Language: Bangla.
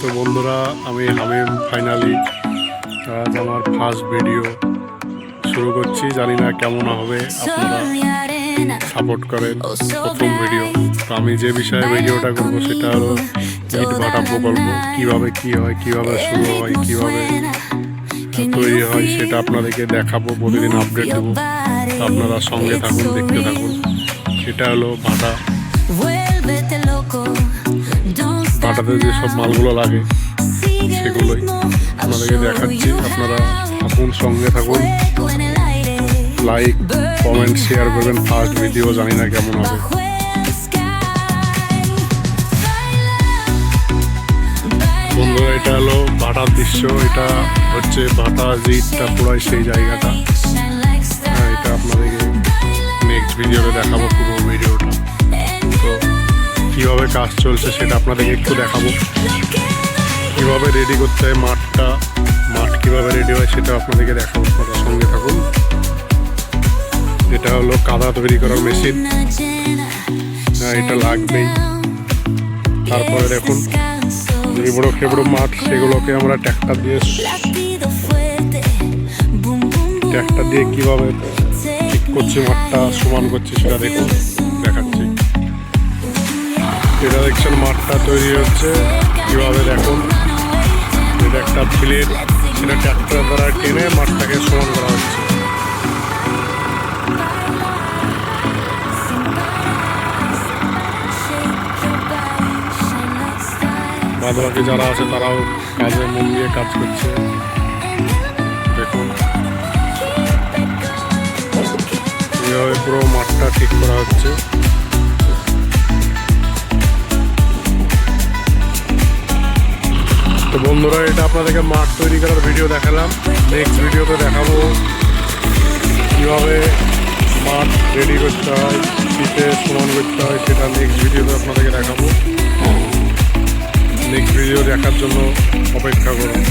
তো বন্ধুরা, আমি হামিম ফাইনালি আজ আমার ফার্স্ট ভিডিও শুরু করছি। জানি না কেমন হবে, আপনারা সাপোর্ট করেন। প্রথম ভিডিও তো আমি যে বিষয়ে ভিডিওটা করব সেটা হলো ইট ভাটা প্রকল্প, কীভাবে কী হয়, কীভাবে শুরু হয়, কীভাবে তৈরি হয় সেটা আপনাদেরকে দেখাবো। প্রতিদিন আপডেট দেবো, আপনারা সঙ্গে থাকুন, দেখতে থাকুন। সেটা হলো ভাটা, ভাটাতে যেসব মালগুলো লাগে সেগুলোই আপনাদেরকে দেখাচ্ছি। আপনারা থাকুন, সঙ্গে থাকুন, লাইক কমেন্ট শেয়ার করবেন। ফার্স্ট ভিডিও, জানি না কেমন হবে। বন্ধুরা, এটা হলো ভাটার দৃশ্য। এটা হচ্ছে ভাটা যে ইটটা পোড়ায় সেই জায়গাটা। এটা আপনাদেরকে নেক্সট ভিডিওতে দেখাবো, পুরো ভিডিওটা। তো কীভাবে কাজ চলছে সেটা আপনাদেরকে একটু দেখাবো। কীভাবে রেডি করতে হয় মাঠ কীভাবে রেডি হয় সেটা আপনাদেরকে দেখাবো। আপনারা সঙ্গে থাকুন। এটা হলো কাদা তৈরি করার মেশিন, এটা লাগবেই। তারপরে দেখুন যে বড়ো খেবড়ো মাঠ, সেগুলোকে আমরা ট্র্যাক্টর দিয়ে কীভাবে ঠিক করছি, মাঠটা সমান করছি সেটা দেখুন, দেখাচ্ছি। এটা দেখছেন মাঠটা তৈরি হচ্ছে কীভাবে, দেখুন। এটা একটা প্লেট, সেটা ট্র্যাক্টর দ্বারা টেনে মাঠটাকে সমান করা হচ্ছে। বাদবাকি যারা আছে তারাও কাজে মন দিয়ে কাজ করছে। দেখুন এইভাবে পুরো মাঠটা ঠিক করা হচ্ছে। তো বন্ধুরা, এটা আপনাদেরকে মাঠ তৈরি করার ভিডিও দেখালাম। নেক্সট ভিডিওতে দেখাবো কীভাবে মাঠ রেডি করতে হয়, শীতে সমান করতে হয়, সেটা নেক্সট ভিডিওতে আপনাদেরকে দেখাবো। নেক্সট ভিডিও দেখার জন্য অপেক্ষা করুন।